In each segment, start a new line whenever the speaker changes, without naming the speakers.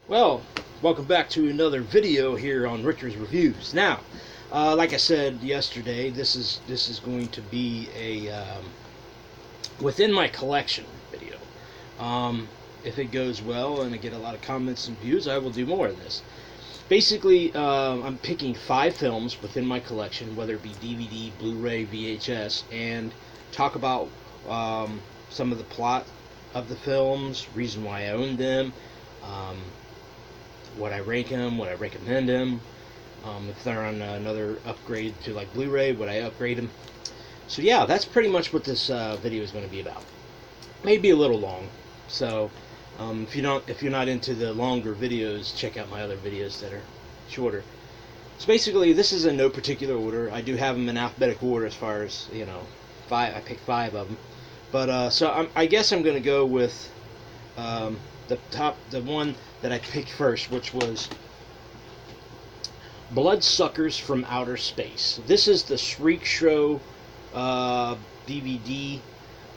Well, welcome back to another video here on Richter's Reviews. Now, like I said yesterday, this is going to be a within my collection video. If it goes well and I get a lot of comments and views, I will do more of this. Basically, I'm picking 5 films within my collection, whether it be DVD, Blu-ray, VHS, and talk about some of the plot of the films, reason why I own them. What I rank them, what I recommend them. If they're on another upgrade to like Blu-ray, would I upgrade them? So yeah, that's pretty much what this video is going to be about. Maybe a little long, so if you're not into the longer videos, check out my other videos that are shorter. So basically, this is in no particular order. I do have them in alphabetical order as far as five. I picked 5 of them, but I guess I'm going to go with the one that I picked first, which was Bloodsuckers from Outer Space. This is the Shriek Show DVD.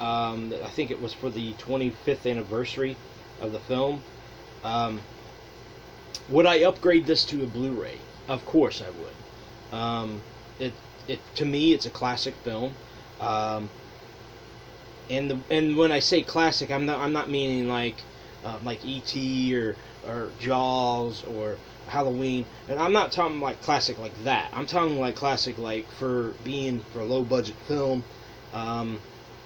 I think it was for the 25th anniversary of the film. Would I upgrade this to a Blu-ray? Of course I would. To me, it's a classic film. And when I say classic, I'm not meaning like E.T. or Jaws or Halloween, and I'm not talking like classic like that. I'm talking like classic like for a low budget film.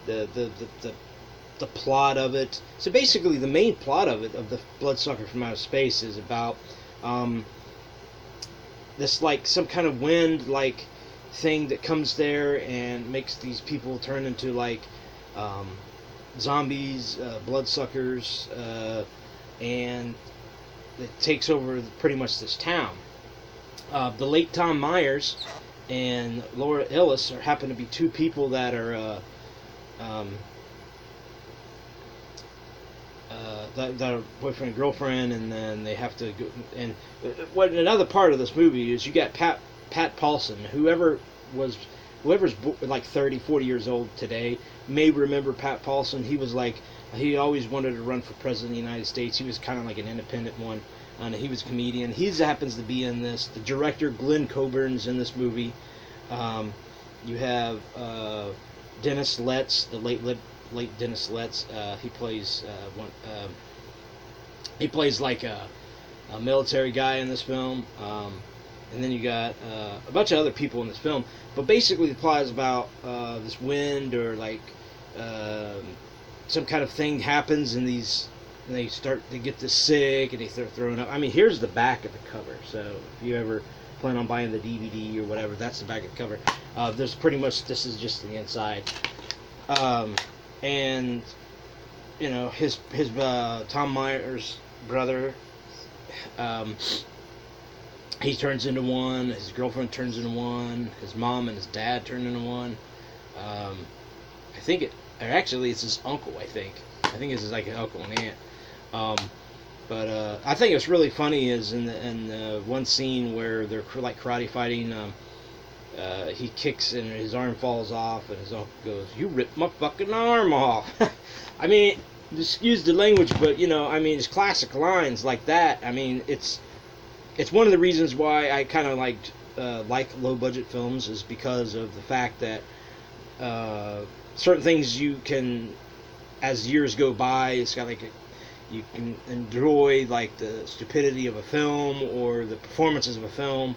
The plot of it. So basically, the main plot of the Bloodsucker from Outer Space, is about this like some kind of wind like thing that comes there and makes these people turn into like zombies, bloodsuckers, and it takes over pretty much this town. The late Tom Myers and Laura Ellis happen to be 2 people that are that are boyfriend and girlfriend, and then they have to go. And what another part of this movie is, you got Pat Paulson, whoever's like 30, 40 years old today may remember Pat Paulson. He always wanted to run for president of the United States. He was kind of like an independent one, and he was a comedian. He happens to be in this. The director, Glenn Coburn's in this movie. You have Dennis Letts, the late Dennis Letts. He plays like a military guy in this film. And then you got a bunch of other people in this film. But basically, the plot is about this wind, or like some kind of thing happens, and they get this sick, and they start throwing up. I mean, here's the back of the cover. So if you ever plan on buying the DVD or whatever, that's the back of the cover. There's pretty much, this is just the inside. And his Tom Myers' brother, he turns into one. His girlfriend turns into one. His mom and his dad turn into one. It's his uncle. I think it's like an uncle and aunt. But I think it's really funny is in one scene where they're like karate fighting. He kicks and his arm falls off, and his uncle goes, "You ripped my fucking arm off." I mean, excuse the language, but it's classic lines like that. I mean, it's one of the reasons why I kind of like low budget films, is because of the fact that certain things you can, as years go by, it's got you can enjoy like the stupidity of a film or the performances of a film.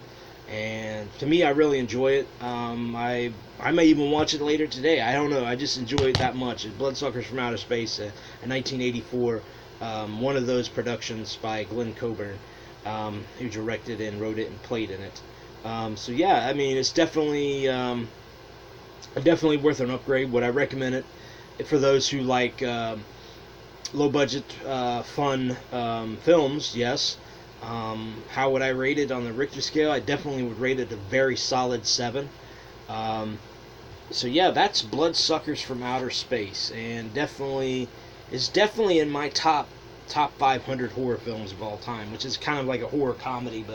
And to me, I really enjoy it. I may even watch it later today. I don't know. I just enjoy it that much. Bloodsuckers from Outer Space, a 1984, one of those productions by Glenn Coburn, who directed and wrote it and played in it. So yeah, I mean, it's definitely worth an upgrade. Would I recommend it for those who like low budget, fun films? Yes. How would I rate it on the Richter scale? I definitely would rate it a very solid 7. So yeah, that's Bloodsuckers from Outer Space, and is definitely in my top 500 horror films of all time, which is kind of like a horror comedy.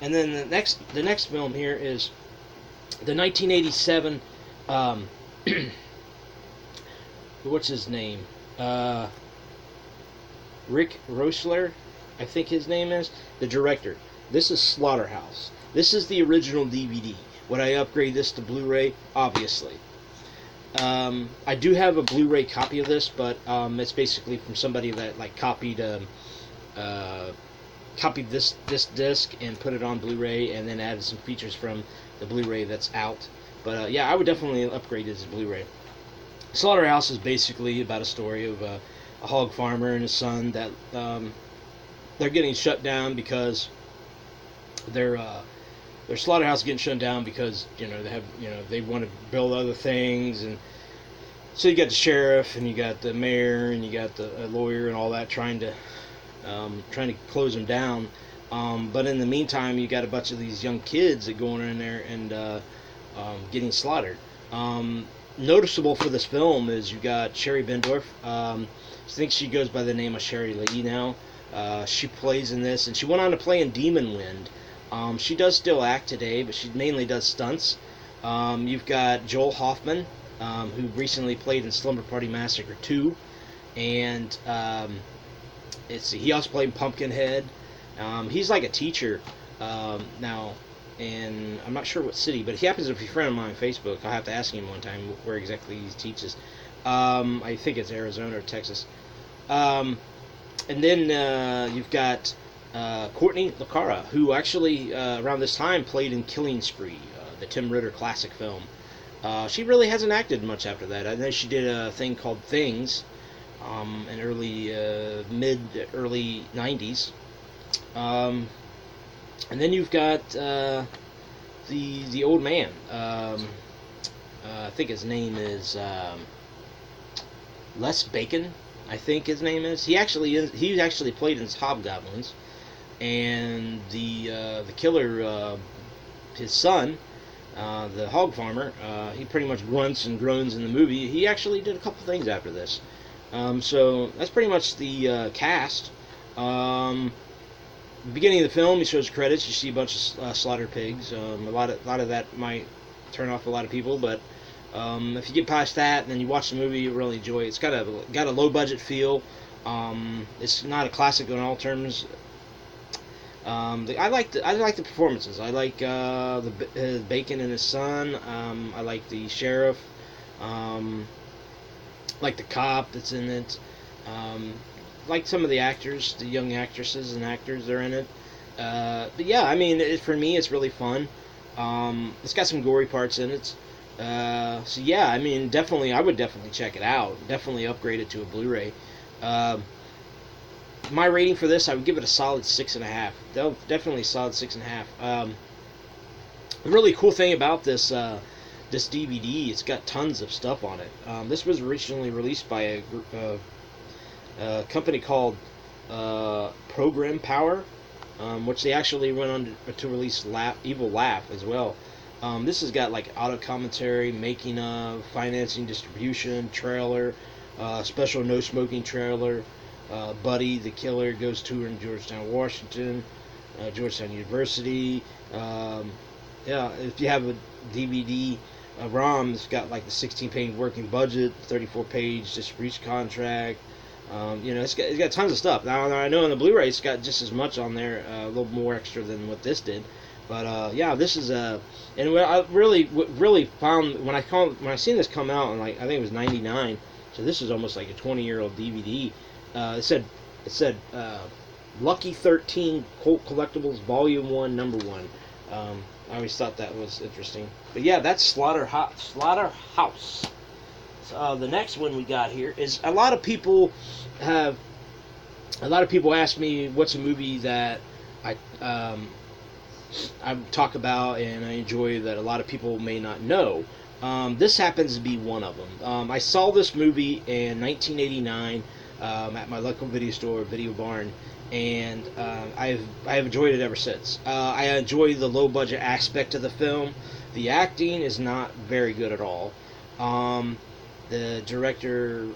And then the next film here is the 1987. What's his name? Rick Roessler. I think his name is, the director. This is Slaughterhouse. This is the original DVD. Would I upgrade this to Blu-ray? Obviously. I do have a Blu-ray copy of this, but it's basically from somebody that like copied this disc and put it on Blu-ray, and then added some features from the Blu-ray that's out. But yeah, I would definitely upgrade it to Blu-ray. Slaughterhouse is basically about a story of a hog farmer and his son that they're getting shut down because their slaughterhouse is getting shut down because they want to build other things. And so you got the sheriff and you got the mayor and you got the lawyer and all that trying to close them down. But in the meantime, you got a bunch of these young kids that go in there and getting slaughtered. Noticeable for this film is you got Sherry Bendorf. I think she goes by the name of Sherry Lee now. She plays in this, and she went on to play in Demon Wind. She does still act today, but she mainly does stunts. You've got Joel Hoffman, who recently played in Slumber Party Massacre 2, and he also played in Pumpkinhead. He's like a teacher now, and I'm not sure what city, but he happens to be a friend of mine on Facebook. I'll have to ask him one time where exactly he teaches. I think it's Arizona or Texas. And then you've got Courtney Lucara, who actually around this time played in Killing Spree, the Tim Ritter classic film. She really hasn't acted much after that. I know she did a thing called Things in early 90s. And then you've got the old man. I think his name is Les Bacon. I think his name is. He actually played in Hobgoblins, and the killer, his son, the hog farmer. He pretty much grunts and groans in the movie. He actually did a couple things after this. So that's pretty much the cast. Beginning of the film, he shows credits. You see a bunch of slaughtered pigs. A lot of that might turn off a lot of people, but if you get past that and then you watch the movie, you really enjoy it. It's got a low budget feel. It's not a classic in all terms. I like the performances. I like the Bacon and his son. I like the sheriff. Like the cop that's in it. Like some of the actors, the young actresses and actors that are in it. But yeah, I mean, for me, it's really fun. It's got some gory parts in it. So yeah, I mean, I would definitely check it out. Definitely upgrade it to a Blu-ray. My rating for this, I would give it a solid 6.5. Definitely a solid 6.5. The really cool thing about this DVD, it's got tons of stuff on it. This was originally released by a company called Program Power, which they actually went on to release Evil Laugh as well. This has got like auto commentary, making of, financing, distribution, trailer, special no smoking trailer, Buddy the Killer goes tour in Georgetown, Washington, Georgetown University. Yeah, if you have a DVD ROM, it's got like the 16-page working budget, 34-page distribution contract. It's got tons of stuff. Now I know on the Blu-ray it's got just as much on there, a little more extra than what this did. But yeah, this is and what I really found when I seen this come out, and like I think it was '99, so this is almost like a 20-year-old DVD. It said Lucky 13 Cult Collectibles Volume 1, Number 1. I always thought that was interesting. But yeah, that's Slaughterhouse. The next one we got here is a lot of people ask me what's a movie that I talk about and I enjoy that a lot of people may not know. This happens to be one of them. I saw this movie in 1989 at my local video store, Video Barn, and I have enjoyed it ever since. I enjoy the low budget aspect of the film. The acting is not very good at all. The director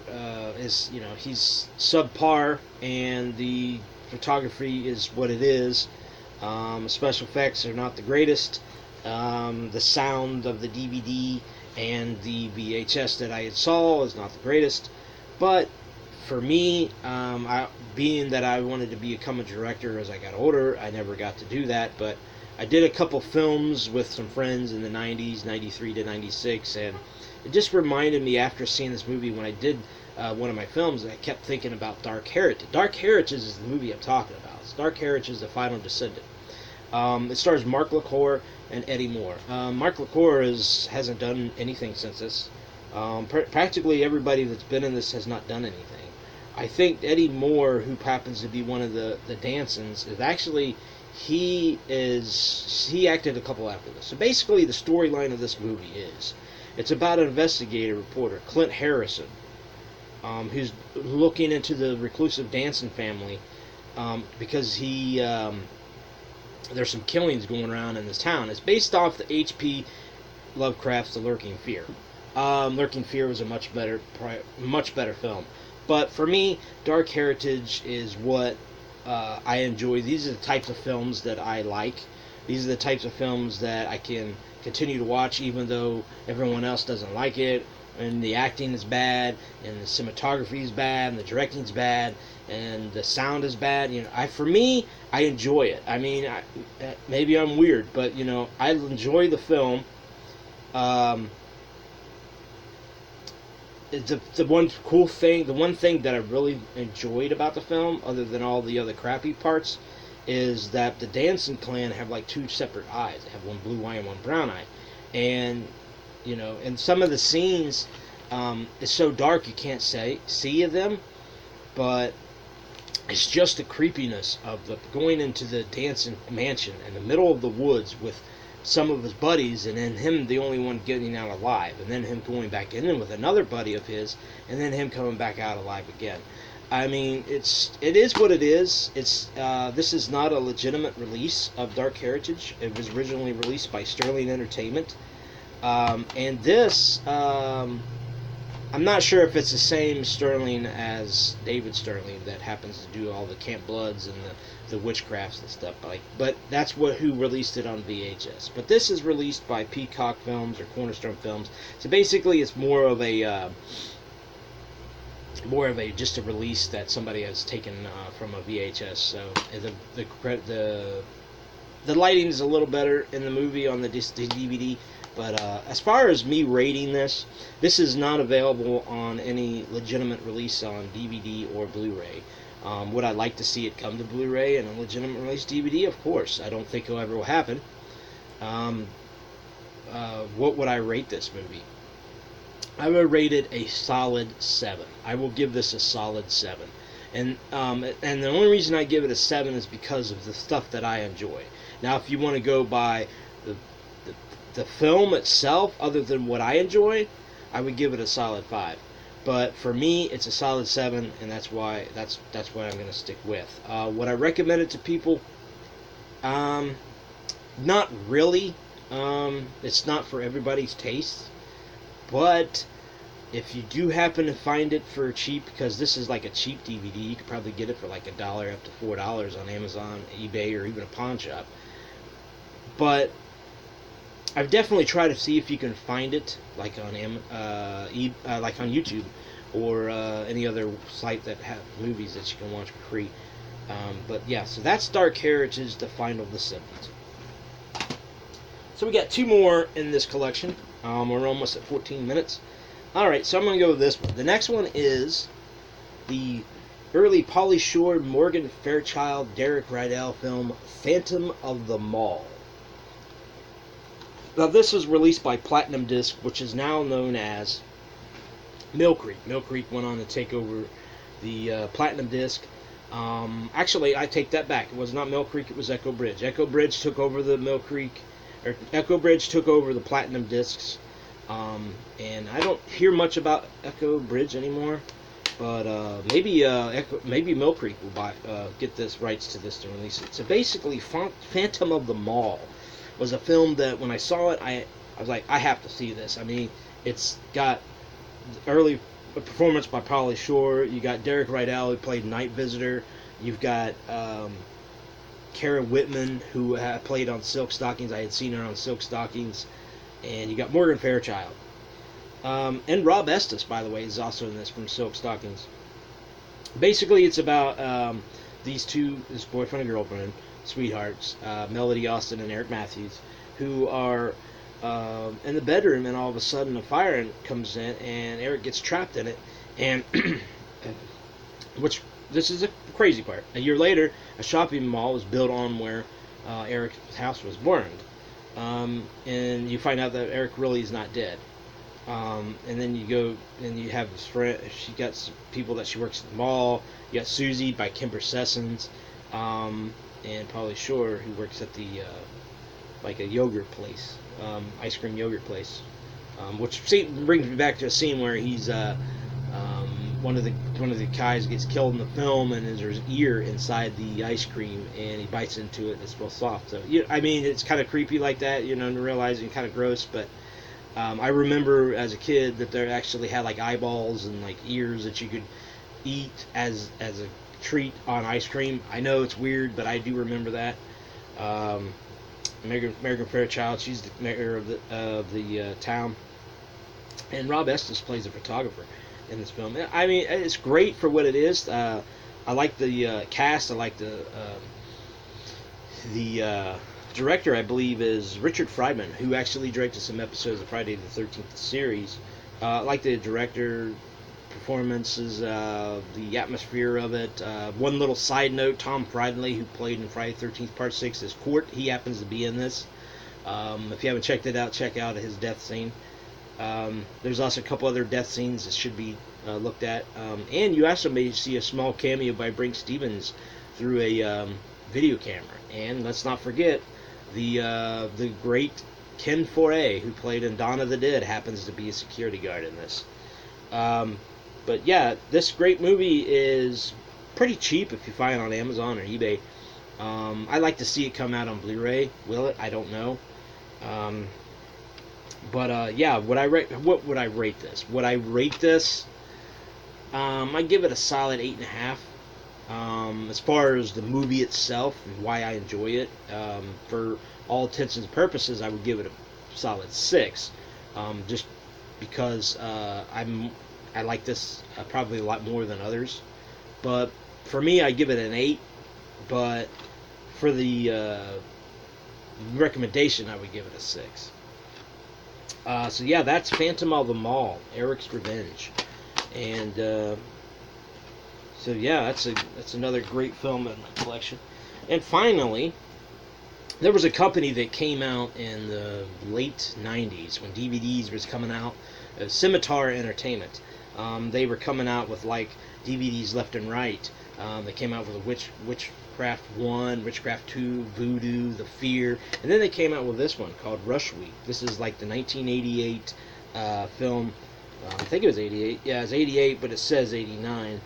is, he's subpar, and the photography is what it is. Special effects are not the greatest. The sound of the DVD and the VHS that I saw is not the greatest. But for me, being that I wanted to become a director as I got older, I never got to do that, but I did a couple films with some friends in the 90s, 93 to 96, and it just reminded me after seeing this movie when I did one of my films, I kept thinking about Dark Heritage. Dark Heritage is the movie I'm talking about. It's Dark Heritage is The Final Descendant. It stars Mark LaCour and Eddie Moore. Mark LaCour hasn't done anything since this. Practically everybody that's been in this has not done anything. I think Eddie Moore, who happens to be one of the Dansons, is actually he acted a couple after this. So basically, the storyline of this movie is it's about an investigative reporter, Clint Harrison, who's looking into the reclusive Danson family because there's some killings going around in this town. It's based off the H.P. Lovecraft's The Lurking Fear. Lurking Fear was a much better film. But for me, Dark Heritage is what I enjoy. These are the types of films that I like. These are the types of films that I can continue to watch even though everyone else doesn't like it, and the acting is bad, and the cinematography is bad, and the directing is bad, and the sound is bad. For me, I enjoy it. I mean, maybe I'm weird, but I enjoy the film. The one thing that I really enjoyed about the film, other than all the other crappy parts, is that the Danson clan have like two separate eyes. They have one blue eye and one brown eye, and in some of the scenes, it's so dark you can't see them, but it's just the creepiness of going into the Danson mansion in the middle of the woods with some of his buddies, and then him the only one getting out alive, and then him going back in with another buddy of his, and then him coming back out alive again. I mean, it is what it is. This is not a legitimate release of Dark Heritage. It was originally released by Sterling Entertainment, and this I'm not sure if it's the same Sterling as David Sterling that happens to do all the Camp Bloods and the witchcrafts and stuff, but that's who released it on VHS. But this is released by Peacock Films or Cornerstone Films. So basically, it's more of a just a release that somebody has taken from a VHS. So the lighting is a little better in the movie on the DVD. But as far as me rating this is not available on any legitimate release on DVD or Blu-ray. Would I like to see it come to Blu-ray and a legitimate release DVD? Of course. I don't think it'll ever happen. What would I rate this movie? I would rate it a solid 7. I will give this a solid 7. And the only reason I give it a 7 is because of the stuff that I enjoy. Now, if you want to go by the film itself, other than what I enjoy, I would give it a solid 5. But for me, it's a solid 7, and that's what I'm going to stick with. Would I recommend it to people? Not really. It's not for everybody's taste. But if you do happen to find it for cheap, because this is like a cheap DVD, you could probably get it for like $1 up to $4 on Amazon, eBay, or even a pawn shop. But I've definitely tried to see if you can find it, like on like on YouTube or any other site that have movies that you can watch for free. But yeah, so that's Dark Heritage: The Final Descendant. So we got 2 more in this collection. We're almost at 14 minutes. Alright, so I'm going to go with this one. The next one is the early Pauly Shore, Morgan Fairchild, Derek Rydell film, Phantom of the Mall. Now, this was released by Platinum Disc, which is now known as Mill Creek. Mill Creek went on to take over the Platinum Disc. Actually, I take that back. It was not Mill Creek, it was Echo Bridge. Echo Bridge took over the Echo Bridge took over the Platinum Discs. And I don't hear much about Echo Bridge anymore. But maybe Mill Creek will get this rights to this to release it. So basically, Phantom of the Mall was a film that when I saw it, I was like, I have to see this. I mean, it's got early performance by Pauly Shore. You got Derek Rydell, who played Night Visitor. You've got Karen Whitman, who played on Silk Stockings. I had seen her on Silk Stockings. And you got Morgan Fairchild. And Rob Estes, by the way, is also in this from Silk Stockings. Basically, it's about these two, this boyfriend and girlfriend, sweethearts, Melody Austin and Eric Matthews, who are in the bedroom, and all of a sudden a fire comes in, and Eric gets trapped in it, and which this is a crazy part. A year later, a shopping mall was built on where Eric's house was burned, and you find out that Eric really is not dead. And then you go and you have this friend. She got some people that she works at the mall. You got Susie by Kimber Sessions, and Pauly Shore, who works at the like a yogurt place, ice cream yogurt place, which brings me back to a scene where he's one of the guys gets killed in the film, and there's an ear inside the ice cream, and he bites into it, and it's real soft. So I mean, it's kind of creepy like that, and realizing kind of gross, but. I remember as a kid that there actually had like eyeballs and like ears that you could eat as a treat on ice cream. I know it's weird, but I do remember that. Megan Fairchild, she's the mayor of the town, and Rob Estes plays a photographer in this film. I mean, it's great for what it is. I like the cast. I like the director, I believe, is Richard Friedman, who actually directed some episodes of Friday the 13th series. I like the director performances, the atmosphere of it. One little side note, Tom Friedley, who played in Friday the 13th Part 6 as Court, he happens to be in this. If you haven't checked it out, check out his death scene. There's also a couple other death scenes that should be looked at. And you also may see a small cameo by Brink Stevens through a video camera. And let's not forget, the great Ken Foree, who played in Dawn of the Dead, happens to be a security guard in this. But yeah, this great movie is pretty cheap if you find it on Amazon or eBay. I like to see it come out on Blu-ray. Will it? I don't know. Yeah, what would I rate this? Would I rate this? I give it a solid 8.5. As far as the movie itself and why I enjoy it, for all intents and purposes, I would give it a solid 6, just because I like this probably a lot more than others. But for me, I give it an 8. But for the recommendation, I would give it a 6. So yeah, that's Phantom of the Mall, Eric's Revenge, and so yeah, that's another great film in my collection. And finally, there was a company that came out in the late 90s when DVDs was coming out, Scimitar Entertainment. They were coming out with like DVDs left and right. They came out with Witchcraft 1, Witchcraft 2, Voodoo, The Fear, and then they came out with this one called Rush Week. This is like the 1988 film. I think it was 88. Yeah, it's 88, but it says 89.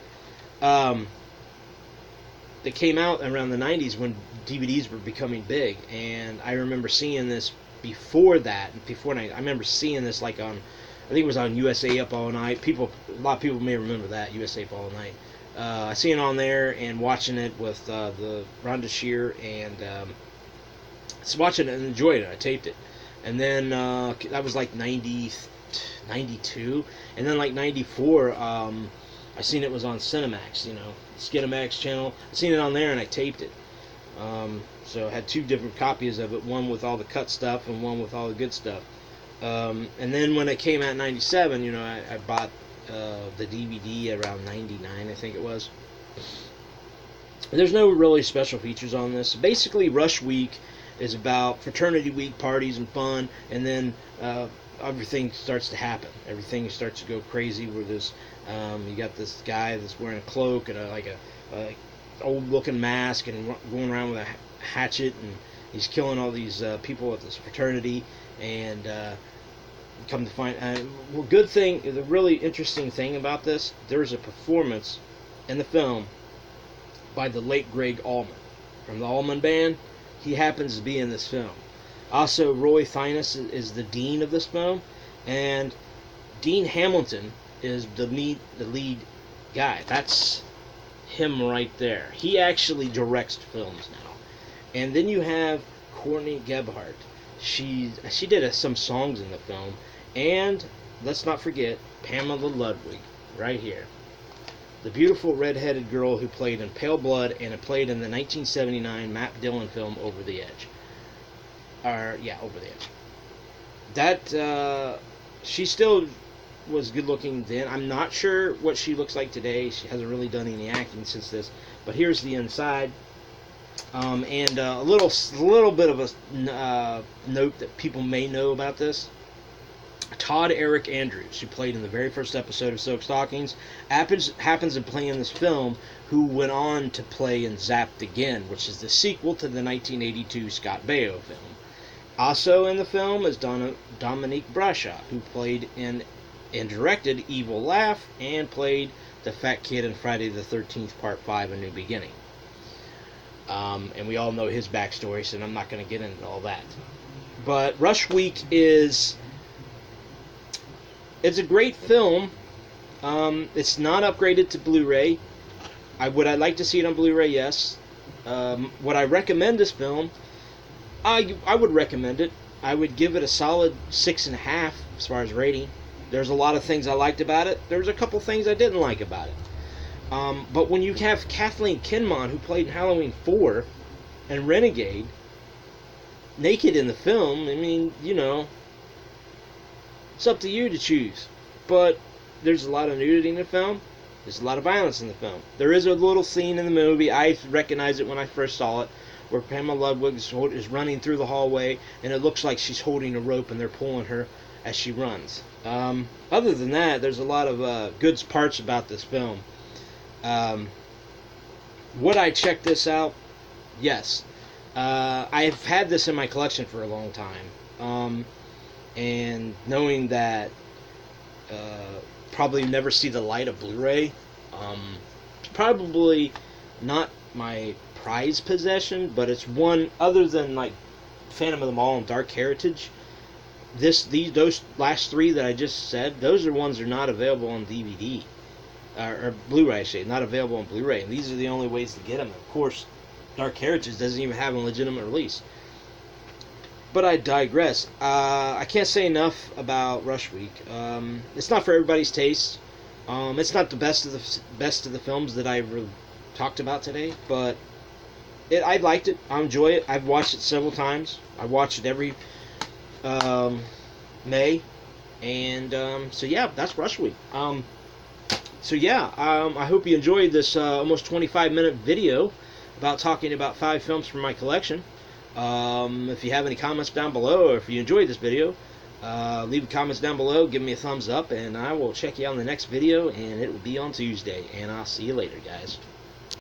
They came out around the 90s when DVDs were becoming big, and I remember seeing this before that. I remember seeing this like on, I think it was on USA Up All Night. A lot of people may remember that, USA Up All Night. I seen it on there and watching it with the Rhonda Shear, and just watching it and enjoyed it. I taped it, and then that was like 92, and then like 94. I seen it was on Cinemax, Skinemax channel. I seen it on there and I taped it. So I had 2 different copies of it, one with all the cut stuff and one with all the good stuff. And then when it came out in 97, I bought the DVD around 99, I think it was. There's no really special features on this. Basically, Rush Week is about fraternity week, parties and fun, and then everything starts to happen. Everything starts to go crazy. Where there's you got this guy that's wearing a cloak and a old-looking mask and going around with a hatchet, and he's killing all these people at this fraternity. And come to find, the really interesting thing about this, there's a performance in the film by the late Gregg Allman from the Allman Band. He happens to be in this film. Also, Roy Thynes is the dean of this film, and Dean Hamilton is the lead guy. That's him right there. He actually directs films now. And then you have Courtney Gebhardt. She did some songs in the film, and let's not forget Pamela Ludwig right here. the beautiful red-headed girl who played in Pale Blood and it played in the 1979 Matt Dillon film Over the Edge. Over the Edge. That she still was good looking then. I'm not sure what she looks like today. She hasn't really done any acting since this. But here's the inside. And a little bit of a note that people may know about this. Todd Eric Andrews, who played in the very first episode of Silk Stockings, happens to play in this film, who went on to play in Zapped Again, which is the sequel to the 1982 Scott Baio film. Also in the film is Dominique Brasha, who played in and directed Evil Laugh and played the fat kid in Friday the 13th Part 5, A New Beginning. And we all know his backstory, so I'm not going to get into all that. But Rush Week it's a great film. It's not upgraded to Blu-ray. Would I like to see it on Blu-ray? Yes. Would I recommend this film? I would recommend it. I would give it a solid 6.5 as far as rating. There's a lot of things I liked about it. There's a couple things I didn't like about it. But when you have Kathleen Kinmon, who played in Halloween 4 and Renegade, naked in the film, I mean, it's up to you to choose. But there's a lot of nudity in the film. There's a lot of violence in the film. There is a little scene in the movie, I recognized it when I first saw it, where Pamela Ludwig is running through the hallway, and it looks like she's holding a rope and they're pulling her as she runs. Other than that, there's a lot of good parts about this film. Would I check this out? Yes. I've had this in my collection for a long time. And knowing that probably never see the light of Blu-ray, probably not my prized possession, but it's one other than like Phantom of the Mall and Dark Heritage. Those last three that I just said, those are ones that are not available on DVD. Or Blu-ray, I say, not available on Blu-ray. And these are the only ways to get them. Of course, Dark Heritage doesn't even have a legitimate release. But I digress. I can't say enough about Rush Week. It's not for everybody's taste. It's not the best of the films that I've talked about today, but I liked it. I enjoy it. I've watched it several times. I watch it every May, and so yeah, that's Rush Week. I hope you enjoyed this almost 25-minute video about talking about 5 films from my collection. If you have any comments down below, or if you enjoyed this video, leave comments down below, give me a thumbs up, and I will check you out in the next video, and it will be on Tuesday, and I'll see you later, guys.